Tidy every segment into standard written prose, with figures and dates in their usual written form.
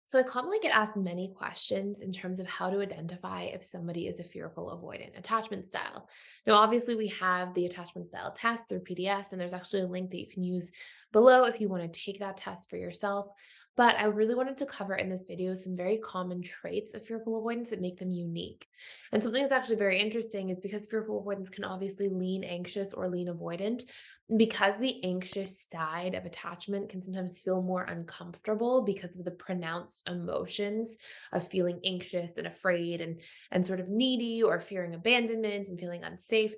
So I commonly get asked many questions in terms of how to identify if somebody is a fearful avoidant attachment style. Now, obviously, we have the attachment style test through PDS, and there's actually a link that you can use below if you want to take that test for yourself. But I really wanted to cover in this video some very common traits of fearful avoidance that make them unique. And something that's actually very interesting is because fearful avoidance can obviously lean anxious or lean avoidant, because the anxious side of attachment can sometimes feel more uncomfortable because of the pronounced emotions of feeling anxious and afraid and sort of needy or fearing abandonment and feeling unsafe.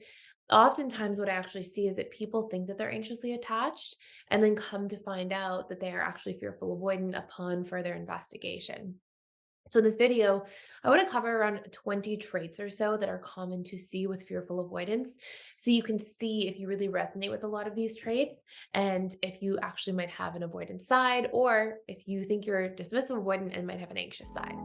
Oftentimes what I actually see is that people think that they're anxiously attached and then come to find out that they are actually fearful avoidant upon further investigation. So in this video, I want to cover around 20 traits or so that are common to see with fearful avoidance. So you can see if you really resonate with a lot of these traits and if you actually might have an avoidant side, or if you think you're dismissive avoidant and might have an anxious side.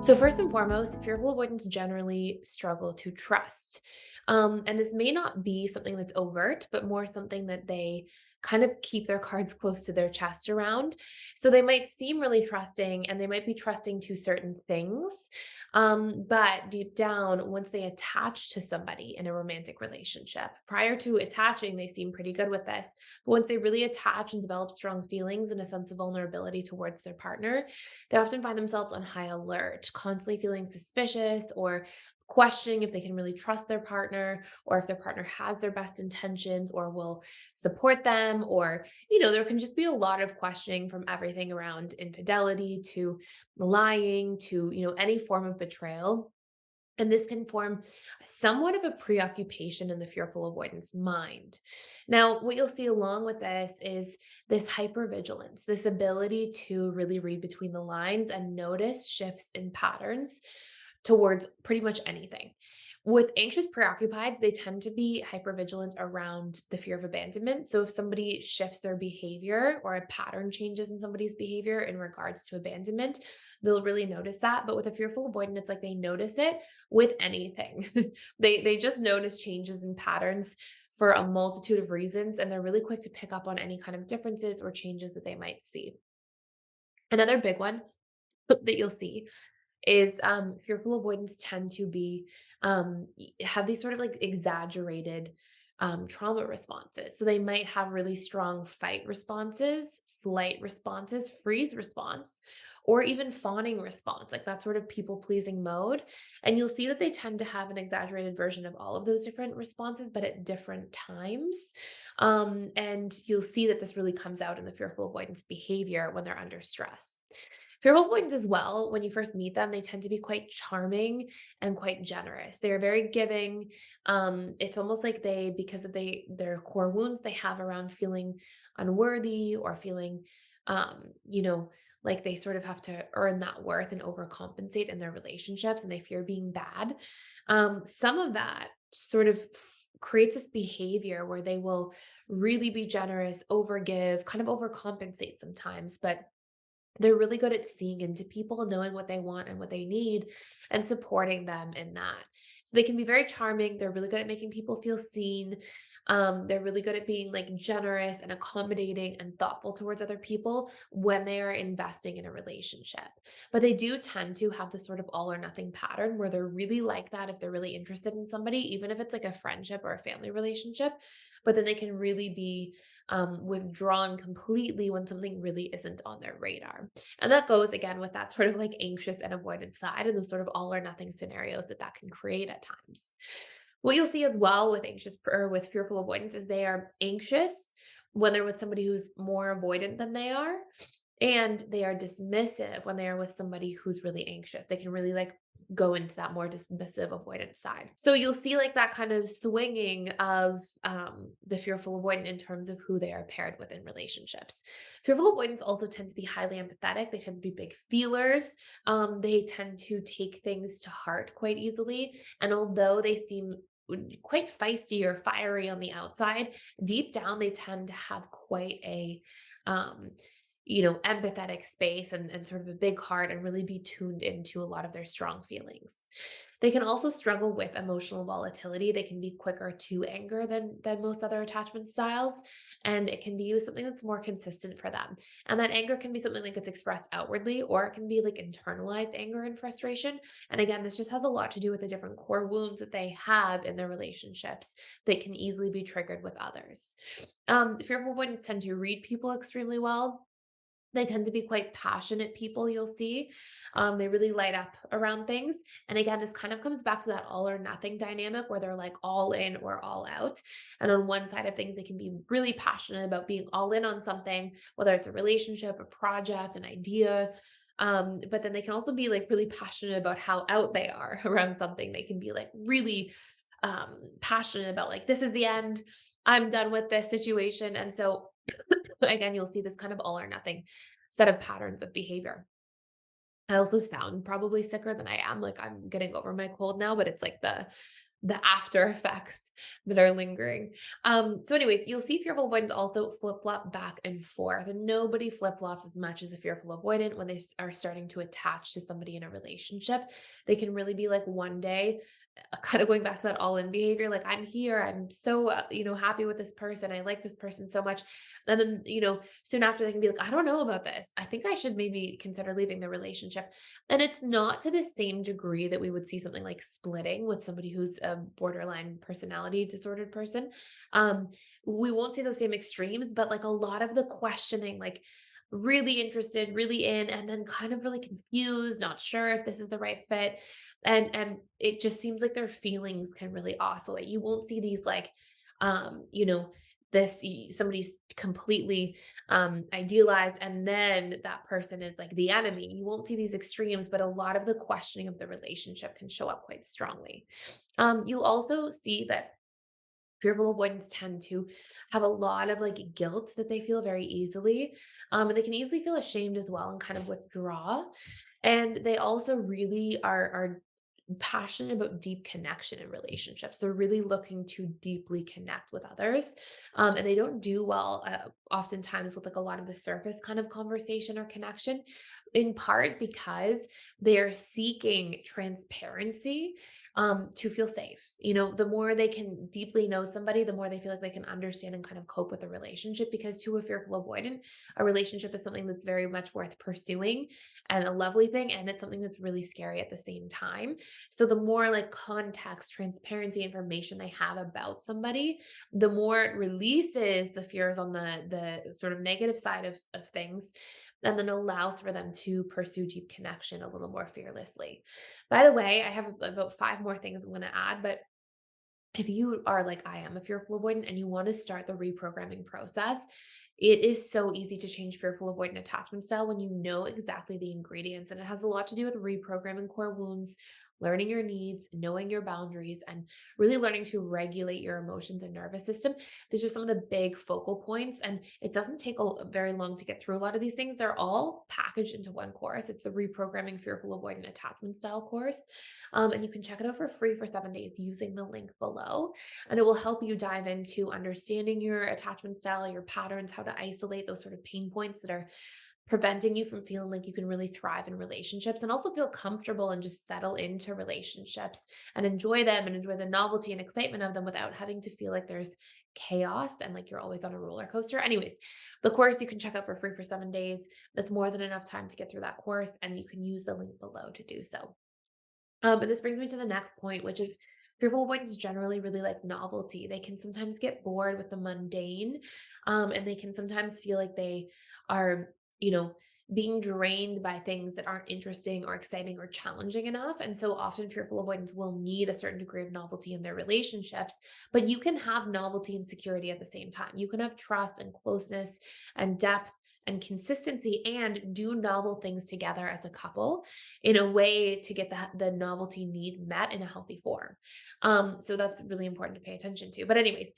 So, first and foremost, fearful avoidants generally struggle to trust. And this may not be something that's overt, but more something that they kind of keep their cards close to their chest around. So, they might seem really trusting and they might be trusting to certain things. But deep down, once they attach to somebody in a romantic relationship, prior to attaching, they seem pretty good with this. But once they really attach and develop strong feelings and a sense of vulnerability towards their partner, they often find themselves on high alert, constantly feeling suspicious or questioning if they can really trust their partner or if their partner has their best intentions or will support them. Or, there can just be a lot of questioning from everything around infidelity to lying to, any form of betrayal. And this can form somewhat of a preoccupation in the fearful avoidance mind. Now, what you'll see along with this is this hypervigilance, this ability to really read between the lines and notice shifts in patterns towards pretty much anything. With anxious preoccupieds, they tend to be hypervigilant around the fear of abandonment. So if somebody shifts their behavior or a pattern changes in somebody's behavior in regards to abandonment, they'll really notice that. But with a fearful avoidant, it's like they notice it with anything. They just notice changes in patterns for a multitude of reasons, and they're really quick to pick up on any kind of differences or changes that they might see. Another big one that you'll see is fearful avoidants tend to be have these sort of like exaggerated trauma responses. So they might have really strong fight responses, flight responses, freeze response, or even fawning response, like that sort of people pleasing mode. And you'll see that they tend to have an exaggerated version of all of those different responses, but at different times. And you'll see that this really comes out in the fearful avoidance behavior when they're under stress. Fearful avoidants as well, when you first meet them, they tend to be quite charming and quite generous. They're very giving. It's almost like because of their core wounds they have around feeling unworthy or feeling, like they sort of have to earn that worth and overcompensate in their relationships, and they fear being bad. Some of that sort of creates this behavior where they will really be generous, overgive, kind of overcompensate sometimes, but they're really good at seeing into people, knowing what they want and what they need, and supporting them in that. So they can be very charming. They're really good at making people feel seen. They're really good at being like generous and accommodating and thoughtful towards other people when they are investing in a relationship. But they do tend to have this sort of all or nothing pattern where they're really like that if they're really interested in somebody, even if it's like a friendship or a family relationship. But then they can really be withdrawn completely when something really isn't on their radar. And that goes again with that sort of like anxious and avoidant side and the sort of all or nothing scenarios that can create at times. What you'll see as well with with fearful avoidance is they are anxious when they're with somebody who's more avoidant than they are. And they are dismissive when they are with somebody who's really anxious. They can really like go into that more dismissive avoidant side. So you'll see like that kind of swinging of the fearful avoidant in terms of who they are paired with in relationships. Fearful avoidants also tend to be highly empathetic. They tend to be big feelers. They tend to take things to heart quite easily. And although they seem quite feisty or fiery on the outside, deep down they tend to have quite a um empathetic space and sort of a big heart and really be tuned into a lot of their strong feelings. They can also struggle with emotional volatility. They can be quicker to anger than most other attachment styles, and it can be something that's more consistent for them. And that anger can be something that gets expressed outwardly, or it can be like internalized anger and frustration. And again, this just has a lot to do with the different core wounds that they have in their relationships that can easily be triggered with others. Fearful avoidants tend to read people extremely well. They tend to be quite passionate people, you'll see. They really light up around things. And again, this kind of comes back to that all or nothing dynamic where they're like all in or all out. And on one side of things, they can be really passionate about being all in on something, whether it's a relationship, a project, an idea. But then they can also be like really passionate about how out they are around something. They can be like really passionate about like, this is the end. I'm done with this situation. And so again, you'll see this kind of all or nothing set of patterns of behavior. I also sound probably sicker than I am. Like I'm getting over my cold now, but it's like the after effects that are lingering. So anyways, you'll see fearful avoidants also flip-flop back and forth. And nobody flip-flops as much as a fearful avoidant when they are starting to attach to somebody in a relationship. They can really be like one day, kind of going back to that all-in behavior, like I'm here, I'm so happy with this person, I like this person so much. And then, soon after they can be like, I don't know about this. I think I should maybe consider leaving the relationship. And it's not to the same degree that we would see something like splitting with somebody who's a borderline personality disordered person. Um, we won't see those same extremes, but like a lot of the questioning, like really interested, really in, and then kind of really confused, not sure if this is the right fit. And it just seems like their feelings can really oscillate. You won't see these like, somebody's completely idealized and then that person is like the enemy. You won't see these extremes, but a lot of the questioning of the relationship can show up quite strongly. You'll also see that fearful avoidants tend to have a lot of like guilt that they feel very easily. And they can easily feel ashamed as well and kind of withdraw. And they also really are passionate about deep connection in relationships. They're really looking to deeply connect with others. And they don't do well oftentimes with like a lot of the surface kind of conversation or connection, in part because they're seeking transparency to feel safe. The more they can deeply know somebody, the more they feel like they can understand and kind of cope with a relationship. Because to a fearful avoidant, a relationship is something that's very much worth pursuing and a lovely thing. And it's something that's really scary at the same time. So the more like context, transparency, information they have about somebody, the more it releases the fears on the sort of negative side of things, and then allows for them to pursue deep connection a little more fearlessly. By the way, I have about 5 more things I'm going to add, but if you are like I am, a fearful avoidant, and you want to start the reprogramming process, it is so easy to change fearful avoidant attachment style when you know exactly the ingredients. And it has a lot to do with reprogramming core wounds, learning your needs, knowing your boundaries, and really learning to regulate your emotions and nervous system. These are some of the big focal points. And it doesn't take very long to get through a lot of these things. They're all packaged into one course. It's the Reprogramming Fearful Avoidant Attachment Style course. And you can check it out for free for 7 days using the link below. And it will help you dive into understanding your attachment style, your patterns, how to isolate those sort of pain points that are preventing you from feeling like you can really thrive in relationships, and also feel comfortable and just settle into relationships and enjoy them and enjoy the novelty and excitement of them without having to feel like there's chaos and like you're always on a roller coaster. Anyways, the course you can check out for free for 7 days. That's more than enough time to get through that course, and you can use the link below to do so. And this brings me to the next point, which is fearful avoidants generally really like novelty. They can sometimes get bored with the mundane, and they can sometimes feel like they are, being drained by things that aren't interesting or exciting or challenging enough. And so often fearful avoidants will need a certain degree of novelty in their relationships, but you can have novelty and security at the same time. You can have trust and closeness and depth and consistency and do novel things together as a couple in a way to get the novelty need met in a healthy form. So that's really important to pay attention to. But anyways,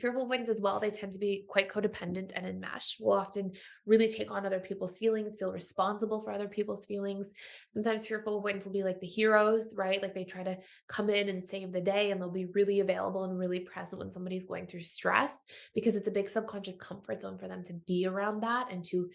fearful avoidants as well, they tend to be quite codependent and enmeshed. Will often really take on other people's feelings, feel responsible for other people's feelings. Sometimes fearful avoidants will be like the heroes, right? Like they try to come in and save the day, and they'll be really available and really present when somebody's going through stress, because it's a big subconscious comfort zone for them to be around that that and to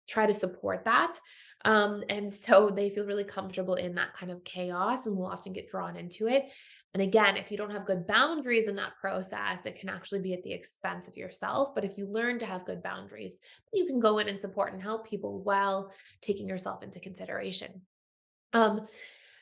try to support that. And so they feel really comfortable in that kind of chaos and will often get drawn into it. And again, if you don't have good boundaries in that process, it can actually be at the expense of yourself. But if you learn to have good boundaries, you can go in and support and help people while taking yourself into consideration. Um,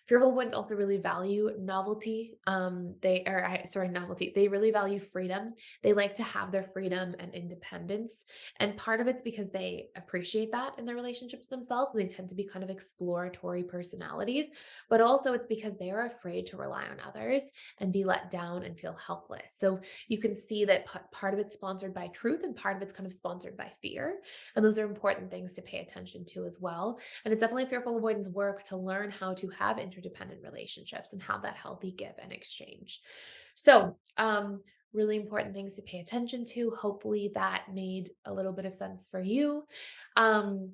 Fearful wouldn't also really value novelty. Sorry, novelty. They really value freedom. They like to have their freedom and independence. And part of it's because they appreciate that in their relationships themselves. And they tend to be kind of exploratory personalities. But also it's because they are afraid to rely on others and be let down and feel helpless. So you can see that part of it's sponsored by truth and part of it's kind of sponsored by fear. And those are important things to pay attention to as well. And it's definitely fearful avoidance work to learn how to have interdependent relationships and have that healthy give and exchange. So, really important things to pay attention to. Hopefully, that made a little bit of sense for you. Um,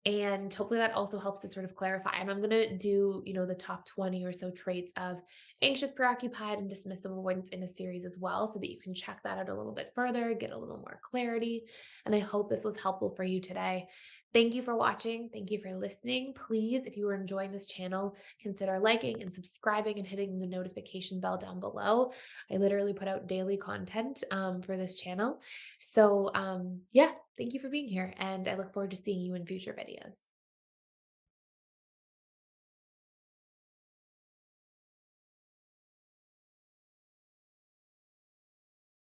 and hopefully that also helps to sort of clarify. And I'm going to do, the top 20 or so traits of anxious, preoccupied, and dismissive avoidance in a series as well, so that you can check that out a little bit further, get a little more clarity. And I hope this was helpful for you today. Thank you for watching. Thank you for listening. Please, if you are enjoying this channel, consider liking and subscribing and hitting the notification bell down below. I literally put out daily content for this channel. So, yeah, thank you for being here, and I look forward to seeing you in future videos.